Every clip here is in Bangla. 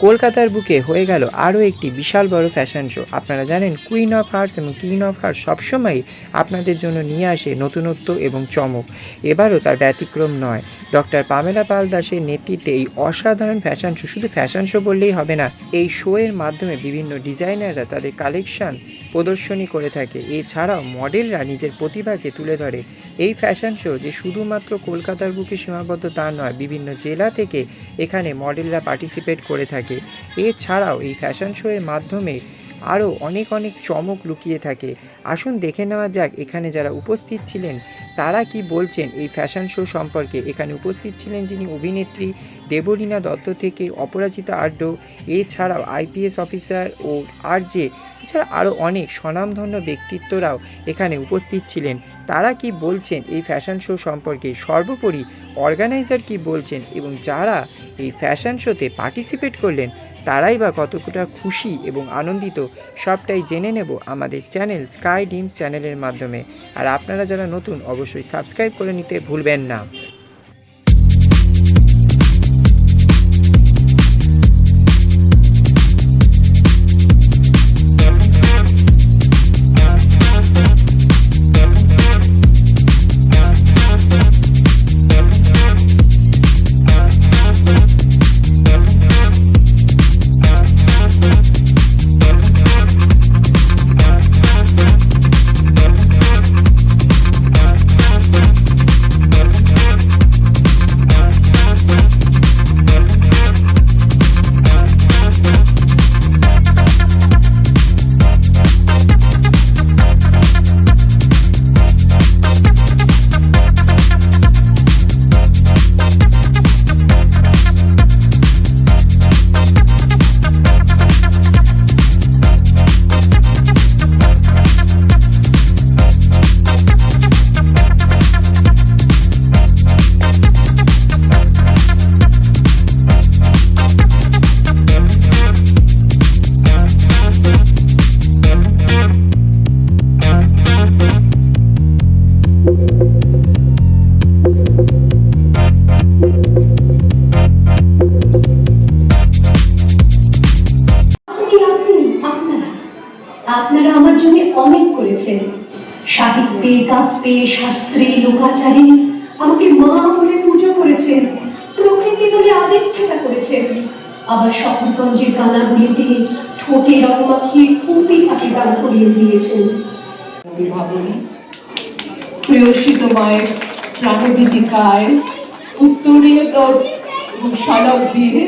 কলকাতার বুকে হয়ে গেল আরও একটি বিশাল বড় ফ্যাশন শো। আপনারা জানেন কুইন অফ হার্টস এবং কিং অফ হার্টস সবসময়ই আপনাদের জন্য নিয়ে আসে নতুনত্ব এবং চমক। এবারও তার ব্যতিক্রম নয়। ডক্টর পামেলা পাল দাসের নেতৃত্বে এই অসাধারণ ফ্যাশন শো, শুধু ফ্যাশন শো বললেই হবে না, এই শো এর মাধ্যমে বিভিন্ন ডিজাইনাররা তাদের কালেকশন প্রদর্শনী করে থাকে। এছাড়াও মডেলরা নিজের প্রতিভাকে তুলে ধরে। এই ফ্যাশন শো যে শুধুমাত্র কলকাতার বুকে সীমাবদ্ধ তা নয়, বিভিন্ন জেলা থেকে এখানে মডেলরা পার্টিসিপেট করে থাকে। এছাড়াও এই ফ্যাশন শো এর মাধ্যমে আরও অনেক চমক লুকিয়ে থাকে। আসুন দেখে নেওয়া যাক এখানে যারা উপস্থিত ছিলেন তারা কি বলছেন এই ফ্যাশন শো সম্পর্কে। এখানে উপস্থিত ছিলেন যিনি অভিনেত্রী দেবলীনা দত্ত থেকে অপরাজিতা আড্ড, এছাড়াও আইপিএস অফিসার ও আরজে, এছাড়া আরও অনেক স্বনামধন্য ব্যক্তিত্বরাও এখানে উপস্থিত ছিলেন। তারা কি বলছেন এই ফ্যাশন শো সম্পর্কে, সর্বোপরি অর্গানাইজার কি বলছেন, এবং যারা এই ফ্যাশন শোতে পার্টিসিপেট করলেন তারাই বা কতটা খুশি এবং আনন্দিত, সবটাই জেনে নেব আমাদের চ্যানেল স্কাই ড্রিমস চ্যানেলের মাধ্যমে। আর আপনারা যারা নতুন অবশ্যই সাবস্ক্রাইব করে নিতে ভুলবেন না। আপনারা আমার জন্য অনেক করেছেন, সাহিত্যে, কাব্যে, শাস্ত্রে, লোকাচারে আমাকে মা বলে পুজো করেছেন, প্রকৃতি বলে আদিক্ষেতা করেছেন, আবার শহরগঞ্জের গানাগুলিতে ঠোঁটে রং মাখিয়ে কুপি পাখি গান করিয়ে দিয়েছেন। ভাবনি প্রেয়সী তোমায় প্রাণবীতিকায় উত্তরীয় তোর শালক দিয়ে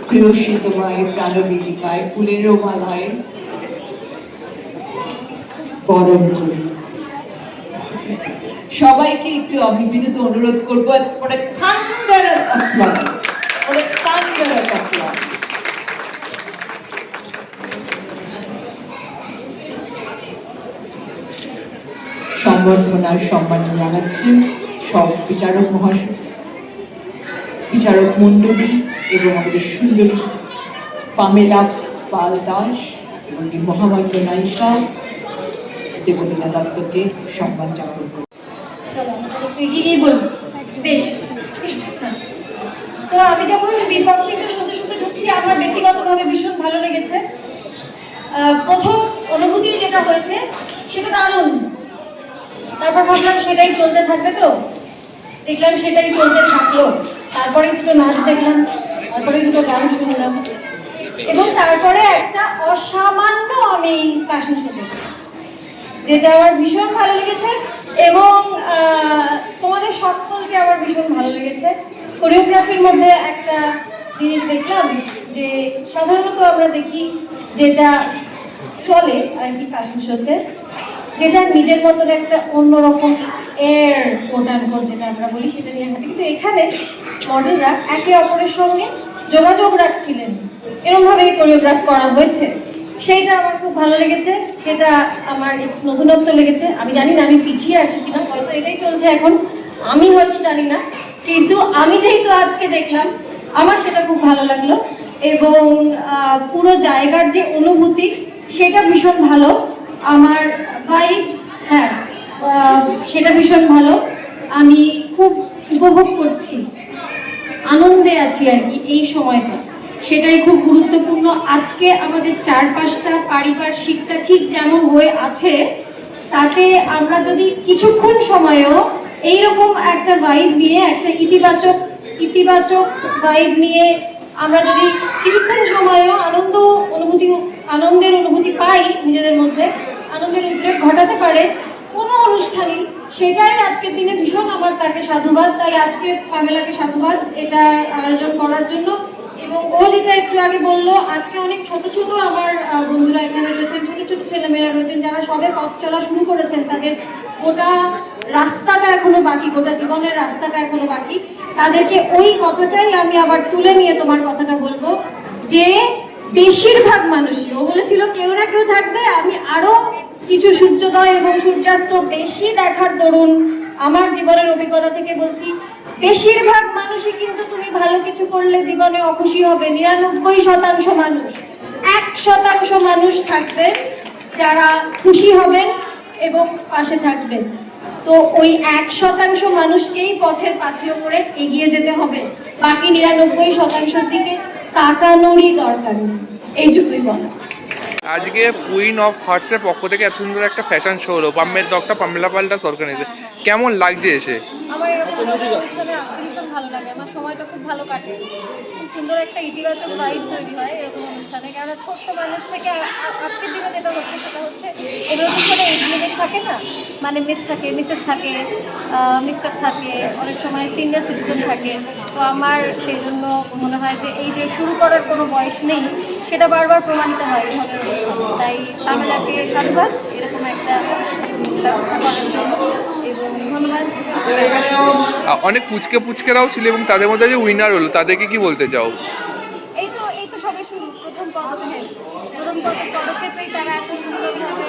প্রেয়সী তোমায় প্রাণবীতিকায় ফুলের মালায় বরণ করি। সবাইকে একটু আমি বিনীত অনুরোধ করবো, পরে থান্ডারাস অ্যাপ্লজ, পরে থান্ডারাস অ্যাপ্লজ। সম্বর্ধনার সম্মান জানাচ্ছেন সব বিচারক বিচারক মণ্ডলী এবং আমাদের সুন্দরী পামেলা পাল দাস এবং মহামান্য নায়িকা দেবলীনা দত্তকে সম্মান জ্ঞাপন করব। তো আমি যখন বিগ বক্সিংটা শুনতে শুনতে ঢুকছি, আমার ব্যক্তিগতভাবে ভীষণ ভালো লেগেছে। প্রথম অনুভূতি যেটা হয়েছে সেটা দারুণ। তারপর ভাবলাম সেটাই চলতে থাকবে, তো দেখলাম সেটাই চলতে থাকলো। তারপরে দুটো নাচ দেখলাম, তারপরে দুটো গান শুনলাম, এবং তারপরে একটা অসামান্য আমি ফ্যাশন শো দেখলাম, যেটা আমার ভীষণ ভালো লেগেছে এবং তোমাদের সকলকে আমার ভীষণ ভালো লেগেছে। কোরিওগ্রাফির মধ্যে একটা জিনিস দেখলাম যে সাধারণত আমরা দেখি যেটা চলে আর কি ফ্যাশন শোতে, যেটা নিজের মতন একটা অন্যরকম এয়ার কোটান যেটা আমরা বলি, সেটা নিয়ে হাঁটে। কিন্তু এখানে মডেলরা একে অপরের সঙ্গে যোগাযোগ রাখছিলেন, এরকমভাবেই কোরিওগ্রাফ করা হয়েছে। সেইটা আমার খুব ভালো লেগেছে, সেটা আমার নতুনত্ব লেগেছে। আমি জানি না আমি পিছিয়ে আছি কিনা, হয়তো এটাই চলছে এখন, আমি হয়তো জানি না, কিন্তু আমি যেহেতু আজকে দেখলাম আমার সেটা খুব ভালো লাগলো। এবং পুরো জায়গার যে অনুভূতি সেটা ভীষণ ভালো। আমার ভাইবস, হ্যাঁ সেটা ভীষণ ভালো। আমি খুব উপভোগ করছি, আনন্দে আছি আর কি এই সময়টা, সেটাই খুব গুরুত্বপূর্ণ। আজকে আমাদের চারপাশটা পারিপার্শ্বিকটা ঠিক যেমন হয়ে আছে, তাতে আমরা যদি কিছুক্ষণ সময়েও এইরকম একটা ভাইব নিয়ে, একটা ইতিবাচক ইতিবাচক ভাইব নিয়ে আমরা যদি কিছুক্ষণ সময়েও আনন্দের অনুভূতি পাই নিজেদের মধ্যে, আনন্দের উদ্রেক ঘটাতে পারে কোনো অনুষ্ঠানই, সেটাই আজকের দিনে ভীষণ আমার তাকে সাধুবাদ। তাই আজকে পামেলাকে সাধুবাদ এটা আয়োজন করার জন্য। এবং ও যেটা একটু আগে বললো, আজকে অনেক ছোট ছোট আমার বন্ধুরা এখানে রয়েছেন, ছোট ছোট ছেলেমেয়েরা রয়েছেন যারা সবে পথ চলা শুরু করেছেন, তাদের গোটা রাস্তাটা এখনো বাকি, গোটা জীবনের রাস্তাটা এখনো বাকি। তাদেরকে ওই কথাটাই আমি আবার তুলে নিয়ে তোমার কথাটা বলবো, যে বেশিরভাগ মানুষই, ও বলেছিল কেউ না কেউ থাকবে, আমি আরো কিছু সূর্যোদয় এবং সূর্যাস্ত বেশি দেখার দরুন আমার জীবনের অভিজ্ঞতা থেকে বলছি, বেশিরভাগ মানুষই কিন্তু তুমি ভালো কিছু করলে জীবনে অখুশি হবে। 99% মানুষ, 1% মানুষ থাকবে যারা খুশি হবেন এবং পাশে থাকবেন। তো ওই 1% মানুষকেই পথের পাথেয় করে এগিয়ে যেতে হবে, বাকি 99%-র দিকে তাকানোরই দরকার নেই। এইটুকুই বলা। আজকে কুইন অফ হার্টসের পক্ষ থেকে এত সুন্দর একটা ফ্যাশন শো হলো, পাম্মের ডক্টর পামেলা পালটা অর্গানাইজে। কেমন লাগছে এসে? আমার এরকম অনুষ্ঠানে আসতে ভীষণ ভালো লাগে, আমার সময়টা খুব ভালো কাটে, খুব সুন্দর একটা ইতিবাচক ভাইব তৈরি হয় এরকম অনুষ্ঠানে। কেননা ছোট্ট মানুষ থেকে আজকের দিনে যেটা হচ্ছে সেটা হচ্ছে, এগুলো পিছনে এজ লিমিট থাকে না, মানে মিস থাকে, মিসেস থাকে, মিস্টার থাকে, অনেক সময় সিনিয়র সিটিজেন থাকে। তো আমার সেই জন্য মনে হয় যে এই যে শুরু করার কোনো বয়স নেই, সেটা বারবার প্রমাণিত হয় এই ধরনের অনুষ্ঠানে। তাই পামেলাকে সাধুবাদ এরকম একটা ব্যবস্থা করার জন্য, এবং ধন্যবাদ। অনেক পুচকেরাও ছিল এবং তাদের মধ্যে যে উইনার হলো তাদেরকে কি বলতে চাও? এই তো সবে শুরু, প্রথম পদক্ষেপেই তারা এত সুন্দরভাবে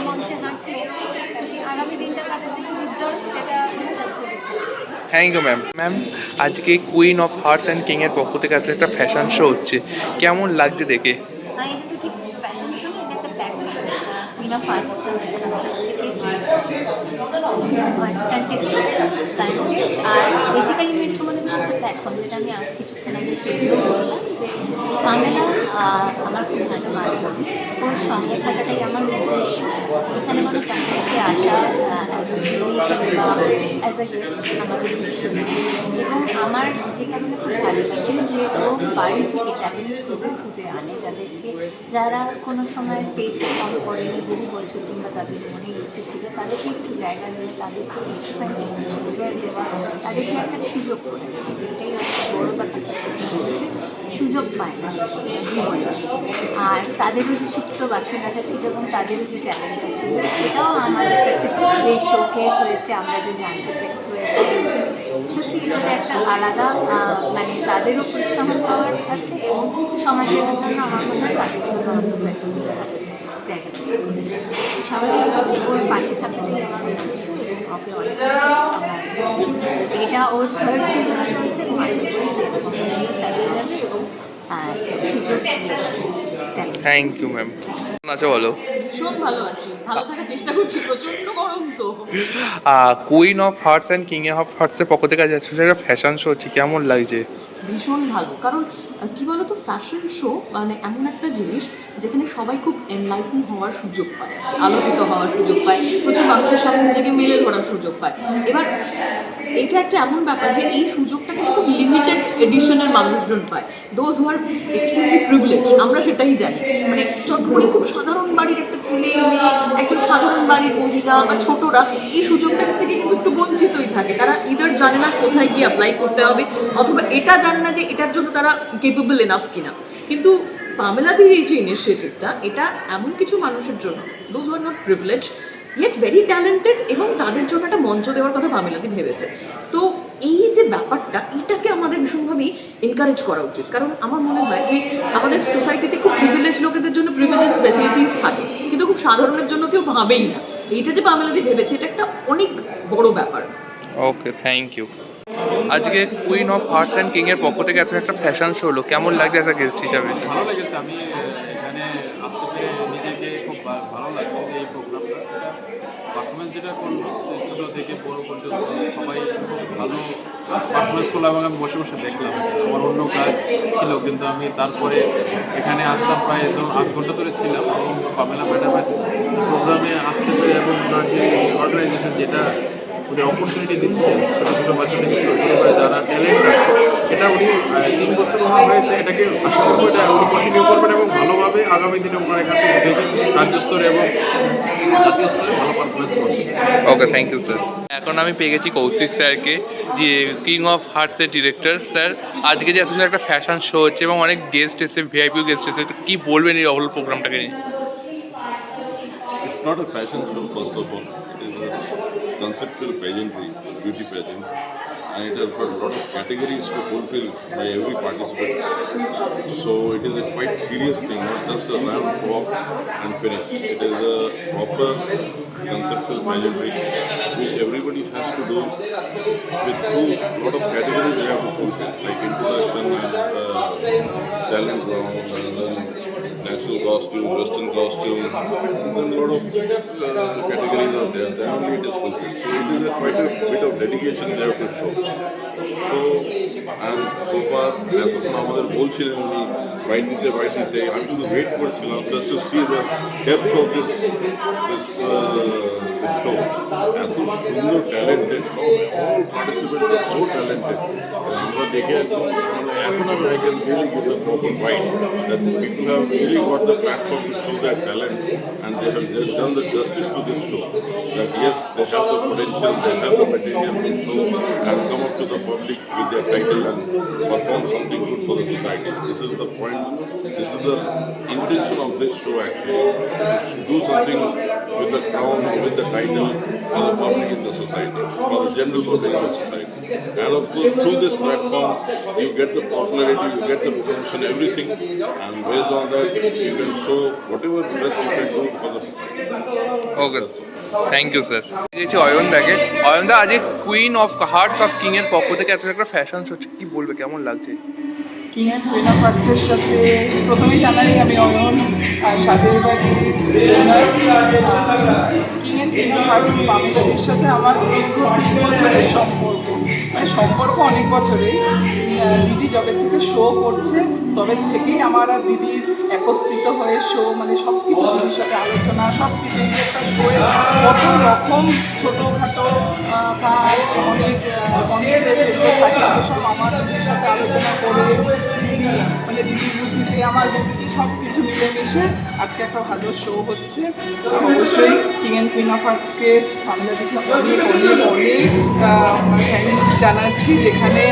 মঞ্চে হাঁটলো। আগামী দিনটা তাদের যে খুব উজ্জ্বল, সেটা বোঝা যাচ্ছে। Thank you ma'am. আজকে queen of Hearts and King এর পক্ষ থেকে আজকে একটা ফ্যাশন শো হচ্ছে, কেমন লাগছে দেখে? এটা তো ঠিক ফ্যাশন শো, এটা একটা প্ল্যাটফর্ম, কুইন অফ আর্টস থেকে আর বেসিক্যালি মেয়ের সম্বন্ধে একটা প্ল্যাটফর্ম, যেটা আমি আর কিছুক্ষণ আগে স্টেজে বললাম, যে পামেলা আমার খুব ভালো বান্ধবী, ওর সঙ্গে থাকাটাই আমার উদ্দেশ্য। এখানে মানে ক্যাম্পাসে আসা অ্যাজ আ গেস্ট আমার উদ্দেশ্য না। এবং আমার যে কারণে খুব ভালো লাগে যে ও বাড়ি থেকে ট্যালেন্ট খুঁজে আনে, যারা কোনো সময় স্টেজ পারফর্ম করেনি বহু বছর, কিংবা তাদের মনে ইচ্ছে ছিল, তাদেরকে একটু জায়গা নিয়ে তাদেরকে একটুখানি এক্সপোজার দেওয়া, তাদেরকে একটা সুযোগ করে দেওয়া। এটাই একটা বড় ব্যাপার, সুযোগ পায় না জীবনে। আর তাদেরও যে সুপ্ত বাসনাটা ছিল এবং তাদেরও যে ট্যালেন্টটা ছিল, সেটাও আমাদের কাছে যে শোকেস হয়েছে, আমরা যে জানতে পেরেছি, সত্যি এটা একটা আলাদা, মানে তাদেরও প্রোৎসাহন পাওয়ার আছে এবং সমাজের জন্য আমার মনে হয় তাদের জন্য অন্তত একটা ভালো জায়গা তৈরি করে। স্বাভাবিক ওর পাশে থাকাটাই আমার উদ্দেশ্য এবং ওকে অনেক এটা ওর থার্ড সিজন চলছে এবং আশা করি যে এরকম চালিয়ে যাবে এবং সুযোগ দিয়ে যাবে। Thank you ma'am. আচ্ছা বলো। ভীষণ ভালো আছি, ভালো থাকার চেষ্টা করছি, প্রচন্ড গরম তো। Queen of Hearts and King of হার্টসের পক্ষ থেকে আজ একটা ফ্যাশন শো হচ্ছে, কেমন লাগছে? ভীষণ ভালো, কারণ কি বলতো, ফ্যাশন শো মানে এমন একটা জিনিস যেখানে সবাই খুব এনলাইটেন হওয়ার সুযোগ পায়, আলোকিত হওয়ার সুযোগ পায়, প্রচুর মানুষের সামনে নিজেকে মেলে ধরার সুযোগ পায়। এবার এটা একটা এমন ব্যাপার যে এই সুযোগটা কিন্তু খুব লিমিটেড এডিশনের মানুষজন পায়, those who are extremely privilege, আমরা সেটাই জানি। মানে চট করে খুব সাধারণ বাড়ির একটা ছেলে মেয়ে, একজন সাধারণ বাড়ির মহিলা বা ছোটরা এই সুযোগটা থেকে কিন্তু একটু বঞ্চিতই থাকে। তারা ইদার জানে না কোথায় গিয়ে অ্যাপ্লাই করতে হবে, অথবা এটা জানে না যে এটার জন্য তারা কেপেবল এনাফ কিনা। কিন্তু পামেলাদির এই যে ইনিশিয়েটিভটা, এটা এমন কিছু মানুষের জন্য, those who are not privilege yet very talented, এবং তাদের জন্য একটা মঞ্চ দেওয়ার কথা পামেলাদি ভেবেছে। তো এই যে ব্যাপারটা, এটাকে আমাদের ভীষণভাবেই এনকারেজ করা উচিত। কারণ আমার মনে হয় যে আমাদের সোসাইটিতে খুব প্রিভিলেজ লোকেদের জন্য প্রিভিলেজ ফ্যাসিলিটিস থাকে, কিন্তু খুব সাধারণের জন্য কেউ ভাবেই না। এইটা যে পামেলাদি ভেবেছে, এটা একটা অনেক বড় ব্যাপার। ওকে, থ্যাংক ইউ। আজকে queen of Hearts and King এর পক্ষ থেকে একটা ফ্যাশন শো হলো, কেমন লাগছে অ্যাজ আ গেস্ট হিসাবে? ভালো লেগেছে, আমি এখানে আসতে পেরে নিজেকে খুব ভালো লাগছে যে এই প্রোগ্রামটা পারফরমেন্স যেটা করলো ছোটো থেকে বড় পর্যন্ত সবাই খুব ভালো পারফরমেন্স করলো এবং আমি বসে বসে দেখলাম। আমার অন্য কাজ ছিল কিন্তু আমি তারপরে এখানে আসলাম, প্রায় ধরুন 8 ঘন্টা ধরে ছিলাম এবং পামেলা ম্যাডাম প্রোগ্রামে আসতে পেরে এবং ওনার যে অর্গানাইজেশন যেটা ওদের অপরচুনিটি দিচ্ছে ছোটো ছোটো বাচ্চাদেরকে শুরু করে যারা ট্যালেন্ট আছে, এটা উনি 3 বছর ওনার হয়েছে, এটাকে আশা করবো এটা উনি কন্টিনিউ করবেন এবং ভালোভাবে আগামী দিনে ওনার এখান থেকে দেখে রাজ্য স্তরে এবং জাতীয় স্তরে ভালো পারফরমেন্স করবে। ওকে, থ্যাংক ইউ স্যার। এখন আমি পেয়ে গেছি কৌশিক স্যারকে, যে কিং অফ হার্টসের ডিরেক্টর। স্যার, আজকে যে এত সুন্দর একটা ফ্যাশন শো হচ্ছে এবং অনেক গেস্ট এসে, ভিআইপি গেস্ট এসে, তো কী বলবেন এই হোল প্রোগ্রামটাকে নিয়ে? It's not a fashion show, first of all. It is a conceptual pageantry, beauty pageant, and it has got a lot of categories to fulfill by every participant. So it is a quite serious thing, not just a round walk and finish. It is a proper conceptual pageantry which everybody has to do with a lot of categories they have to fulfill, like introduction and talent round, and then national costume, western costume, and then a lot of categories are there. Then only it is fulfilled. So it is quite a bit of dedication they have to show. So and so far, as of now, আমাদের বলছিলেন উনি বাইট দিতে আমি শুধু ওয়েট করছিলাম just to see the depth of this show. এত সুন্দর talented, all participants are so talented. আমরা দেখে মানে এখন আমি I can really give the proper right that people have really got the platform to show their talent, and they have done the justice to this show. That yes, they have the potential, they have the material to show and come up to the public with their title and perform something good for the society. This is the point, this is the intention of this show actually, to do something with the crown or with the title for the public in the society, for the general public in the society. And of course, through this platform, you get the popularity, you get the promotion, everything, and based on that, you can show whatever best you can do for the society. Okay, thank you sir. গেছি অয়নদাকে। অয়নদা, আজকে queen of hearts of king এর পক্ষ থেকে এত একটা ফ্যাশন শো, কি বলবে, কেমন লাগছে? কিং অ্যান্ড কুইন অফ হার্টসের সাথে প্রথমেই জানাই আমি অয়ন আর সাদের বাড়ির King and Queen of Hearts পামেলাদের সাথে আমার দীর্ঘ 3 বছরের সম্পর্ক, মানে সম্পর্ক অনেক বছরেই। দিদি যবে থেকে শো করছে তবে থেকেই আমার আর দিদির একত্রিত হয়ে শো, মানে সব কিছু দিদির সাথে আলোচনা, সব কিছু এই যে একটা শোয়ে কত রকম ছোটোখাটো কাজ, অনেক কনসেপ্ট থাকে, সব আমার দিদির সাথে আলোচনা করে দিদি, মানে দিদির বুদ্ধিতে আমার বুদ্ধিতে সব কিছু মিলেমিশে আজকে একটা ভালো শো হচ্ছে। অবশ্যই কিং অ্যান্ড কুইন অফ হার্টসকে আমরা দেখি অনেক অনেক অনেক থ্যাঙ্কস জানাচ্ছি, যেখানে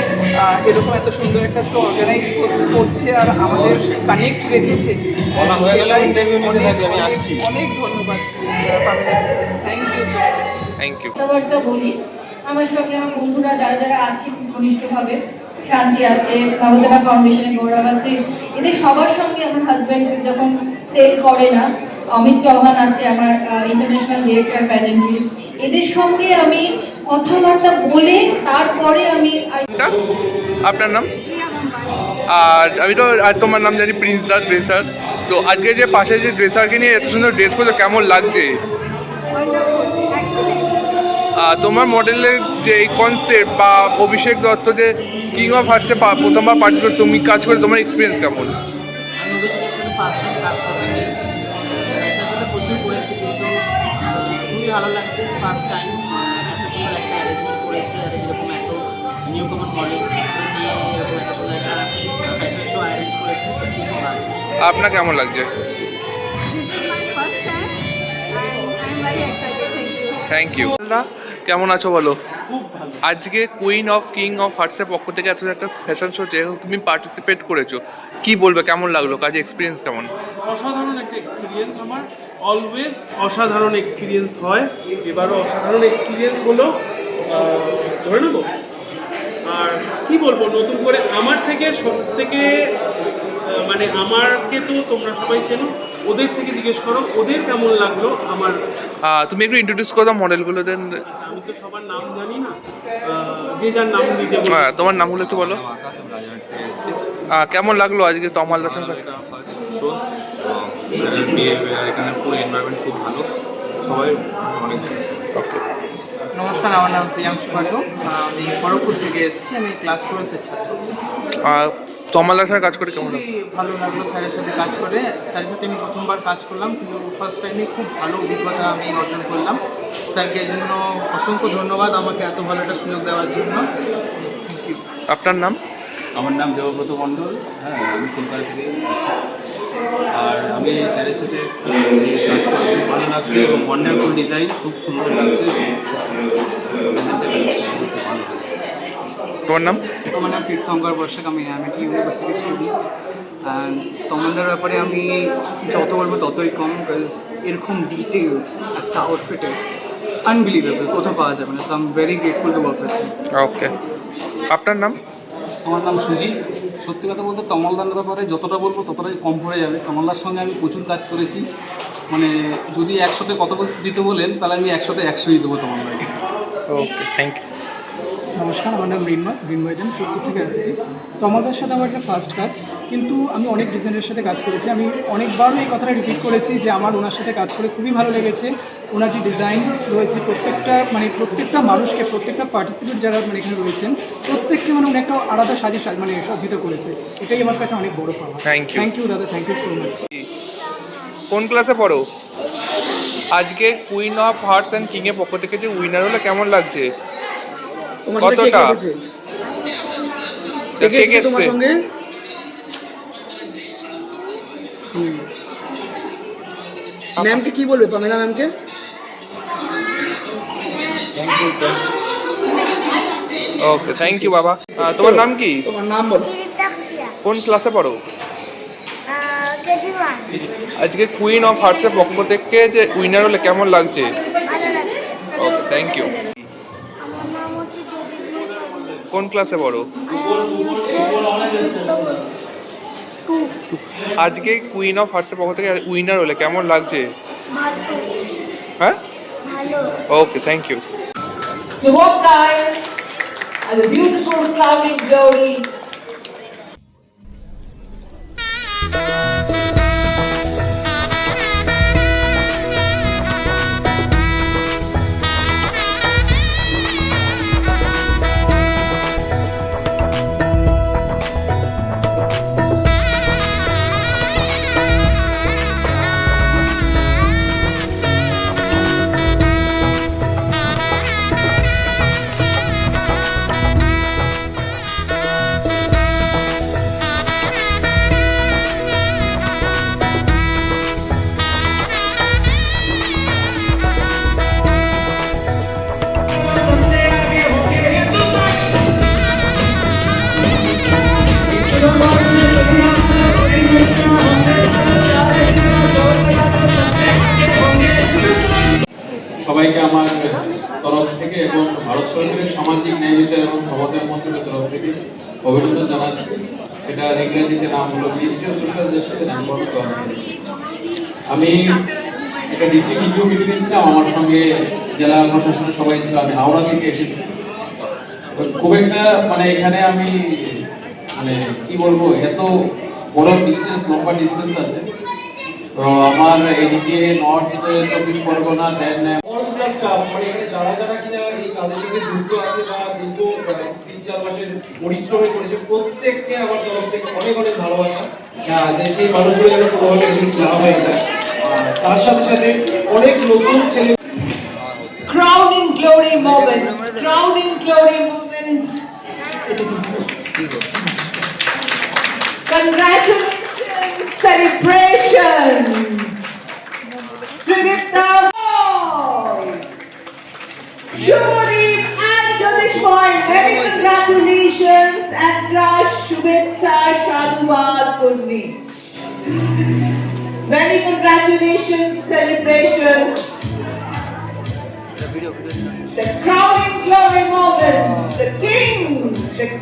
এরকম এত সুন্দর একটা শো অর্গানাইজ করছে আর আমাদের কানেক্ট রেখেছে। অনেক ধন্যবাদ thank you sir. Thank you. কথাবার্তা বলি, আমার সঙ্গে আমার বন্ধুরা যারা যারা আছে খুব ঘনিষ্ঠভাবে, শান্তি আছে, নবদেবা ফাউন্ডেশনের গৌরব আছে, এদের সবার সঙ্গে আমার হাজব্যান্ড যখন সেল করে না, অমিত চৌহান আছে আমার ইন্টারন্যাশনাল ডিরেক্টর প্যাজেন্ট্রি, এদের সঙ্গে আমি কথাবার্তা বলে তারপরে আমি। আপনার নাম? আর আমি তো আর তোমার নাম জানি প্রিন্স দা ড্রেসার। তো আজকে যে পাশে যে ড্রেসারকে নিয়ে এত সুন্দর ড্রেস করছো, কেমন লাগছে? তোমার মডেলের যে এই কনসেপ্ট বা অভিষেক দত্ত যে কিং অফ হার্টসে প্রথমবার পার্টিসিপেট তুমি কাজ করে, তোমার এক্সপিরিয়েন্স কেমন? আমি অভিষেকের সাথে ফার্স্ট টাইম কাজ করছি, ফ্যাশন শোতে প্রচুর করেছি, কিন্তু খুবই ভালো লাগছে ফার্স্ট টাইম এত সুন্দর একটা অ্যারেঞ্জমেন্ট করেছে, আর এরকম এত নিউ কমন মডেল নিয়ে এরকম এত সুন্দর একটা ফ্যাশন শো অ্যারেঞ্জ করেছে, সত্যি খুব ভালো। আপনার কেমন লাগছে? Thank you. কেমন আছো বলো? আজকে কুইন অফ কিং অফ হার্টসের পক্ষ থেকে এত একটা ফ্যাশন শো যেহেতু তুমি পার্টিসিপেট করেছো, কি বলবে, কেমন লাগলো, কাজে এক্সপিরিয়েন্স কেমন? অসাধারণ একটা এক্সপিরিয়েন্স, আমার অলওয়েজ অসাধারণ এক্সপিরিয়েন্স হয়, এবারও অসাধারণ এক্সপিরিয়েন্স হলো, ধরে নেবো। আর কি বলবো, নতুন করে আমার থেকে সব থেকে মানে আমাকে তো তোমরা সবাই চেনো, ওদের থেকে জিজ্ঞেস করো ওদের কেমন লাগলো আমার। তুমি একটু ইন্ট্রোডিউস করো মডেলগুলো দেন। আমি তো সবার নাম জানি না, যে যার নাম নিজে বলবে। তোমার নামগুলো একটু বলো। কেমন লাগলো আজকে তমাল দাসের কাছে? এখানে পুরো এনভায়রনমেন্ট খুব ভালো, সবাই অনেক ওকে। নমস্কার, আমার নাম প্রিয়াংশু পাঠক, আমি খড়গপুর থেকে এসেছি, আমি ক্লাস 12-এর ছাত্র। তমাল দাসের কাজ করে কেমন লাগলো? খুবই ভালো লাগলো স্যারের সাথে কাজ করে। স্যারের সাথে আমি প্রথমবার কাজ করলাম, কিন্তু ফার্স্ট টাইমে খুব ভালো অভিজ্ঞতা আমি অর্জন করলাম। স্যারকে এই জন্য অসংখ্য ধন্যবাদ আমাকে এত ভালো একটা সুযোগ দেওয়ার জন্য। Thank you. আপনার নাম? আমার নাম দেবব্রত মণ্ডল, হ্যাঁ আমি কলকাতা থেকে আছি। আর আমি স্যারের সাথে কাজ করে খুব ভালো লাগছে এবং ওয়ান্ডারফুল ডিজাইন, খুব সুন্দর লাগছে। তোমার নাম? আমার নাম তীর্থঙ্কর বর্ষাক, আমি আইআইটি ইউনিভার্সিটি স্টুডেন্ট। অ্যান্ড তোমাদের ব্যাপারে আমি যত বলবো ততই কম, বিকজ এরকম ডিটেলস একটা আউটফিটে আনবিলিভেবল, কোথাও পাওয়া যাবে না। So I am very grateful to work with you. Okay. আপনার নাম? আমার নাম সুজিত। সত্যি কথা বলতে তমলদার ব্যাপারে যতটা বলবো ততটাই কম পড়ে যাবে। তমলদার সঙ্গে আমি প্রচুর কাজ করেছি, মানে যদি 100-তে কত দিতে বলেন তাহলে আমি 100-তে 100ই দেবো তমলদাকে। ওকে, থ্যাংক ইউ। নমস্কার, আমার নাম মৃন্ময় দেন, সোদপুর থেকে আসছি। তো আমাদের সাথে আমার একটা ফার্স্ট কাজ, কিন্তু আমি অনেক ডিজাইনের সাথে কাজ করেছি। আমি অনেকবারও এই কথাটা রিপিট করেছি যে আমার ওনার সাথে কাজ করে খুবই ভালো লেগেছে। ওনার যে ডিজাইন রয়েছে প্রত্যেকটা মানুষকে, প্রত্যেকটা পার্টিসিপেন্ট যারা এখানে রয়েছেন প্রত্যেককে উনি একটা আলাদা সাজে সজ্জিত করেছে। এটাই আমার কাছে অনেক বড় পাওয়া। থ্যাংক ইউ দাদা, থ্যাংক ইউ সো মাচ। কোন ক্লাসে পড়ো? আজকে queen of Hearts and King এর পক্ষ থেকে যে উইনার হলো কেমন লাগছে? কতটা? তোমার সঙ্গে ম্যামকে কি বলবে, পামেলা ম্যামকে? ওকে, থ্যাংক ইউ বাবা। তোমার নাম কি? তোমার নাম বলো। কোন ক্লাসে পড়ো? আজকে কুইন অফ হার্টস এর পক্ষ থেকে যে উইনার হলো কেমন লাগছে? ওকে, থ্যাংক ইউ। কোন ক্লাসে পড়ো? আজকে কুইন অফ হার্টস এর পক্ষ থেকে উইনার হলে কেমন লাগছে? হ্যাঁ, okay, thank you. So what guys are the beautiful crowning glory সবাইকে আমার তরফ থেকে এবং ভারত সরকারের সামাজিক ন্যায় বিষয় এবং সমাজের মন্ত্রকের তরফ থেকে অভিনন্দন জানাচ্ছি। এটা ইংরেজিতে নাম হলো ministry of social justice and environment government. আমি একটা ডিস্ট্রিক্ট ইনকিউ মিটিং এসেছিলাম, আমার সঙ্গে জেলা প্রশাসনের সবাই ছিল। আমি হাওড়া থেকে এসেছি। খুব একটা এখানে আমি কি বলবো, এত বড় ডিস্টেন্স, লম্বা ডিস্টেন্স আছে। তো আমার এদিকে নর্থ 24 পরগনা, দেন স্টাফ এখানে যারা যারা কিনা এই কাজের সাথে যুক্ত আছে বা দীর্ঘ 3-4 মাসের পরিশ্রমে করেছে, প্রত্যেককে আমার তরফ থেকে অনেক অনেক ভালোবাসা, যে সেই মানুষগুলো যেন কোনোভাবে না হয়ে যায়। তার সাথে সাথে অনেক নতুন ছেলে crowning glory moment, crowning glory moment. Congratulations, celebrations. Sridhar, Shubhadeep and Jyotishmoy, very congratulations and Shubhecha Shadubad Kurni. Very congratulations, celebrations. The crowning glory moment, the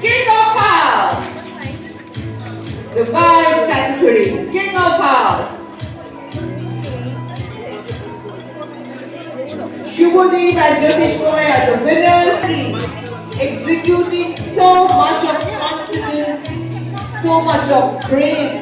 king of hearts, the guys that করি king of hearts Shubhodip and Jyotish Moy are the winners, executing so much of confidence, so much of grace.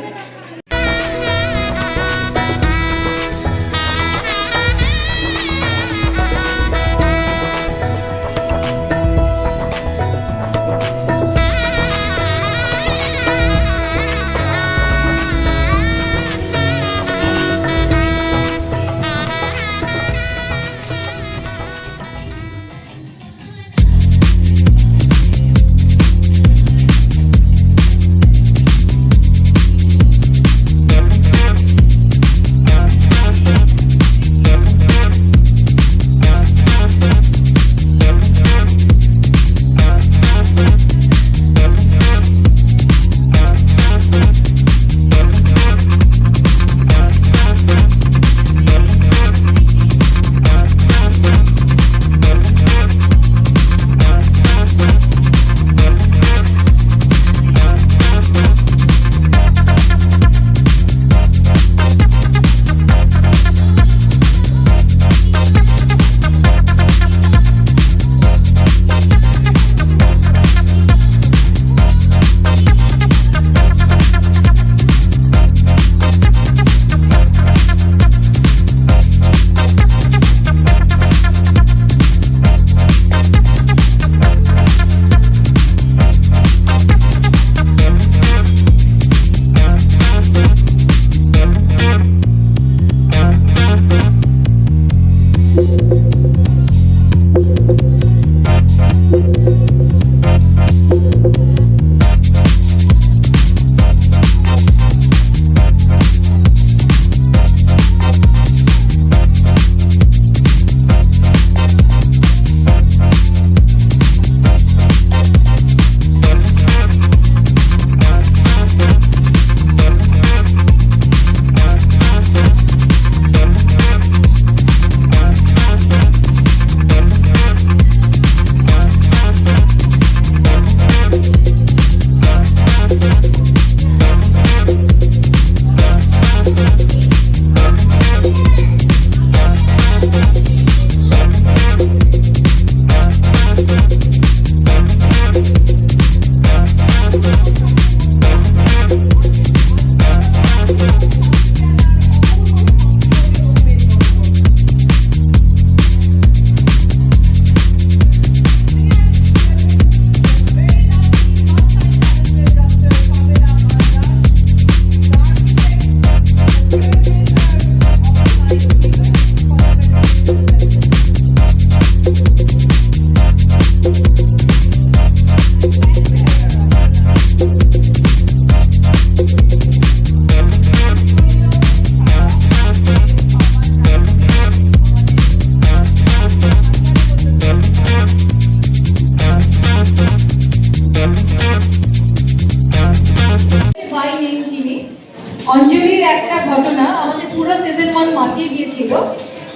অঞ্জলির একটা ঘটনা আমাদের পুরো সিজন 1 মাতিয়ে দিয়েছিল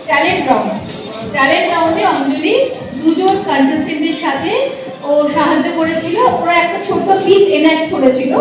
ট্যালেন্ট রাউন্ডে অঞ্জলি দুজন কন্টেস্টেন্টের সাথে ও সাহায্য করেছিল, ওরা একটা ছোট্ট পিস এনঅ্যাক্ট করেছিল।